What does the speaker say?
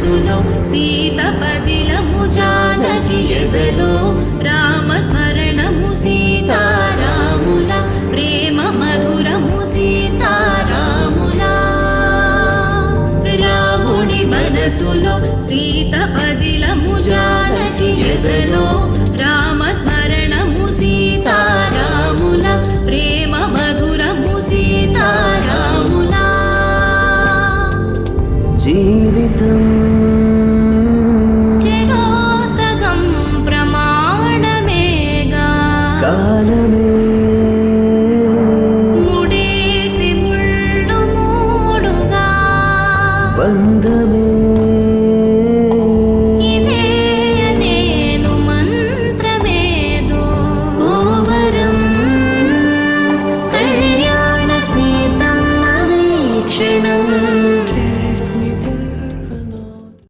మనసులో సీత పదిలము జానకి ఎదలో రామస్మరణము సీతారాముల ప్రేమ మధురము సీతారాముల రాముడి మనసులో సీత పదిలము జానకి ఎదలో రామస్మరణము సీతారాముల ప్రేమ మధురము సీతారాముల జీవితం చెరోసగం ప్రమాణమేగా కాలమే ముడేసి ముళ్ళు మూడుగా బంధమే ఇదే నేను మంత్రమేదో ఓవరం కళ్యాణ సీతమ్మ వీక్షణం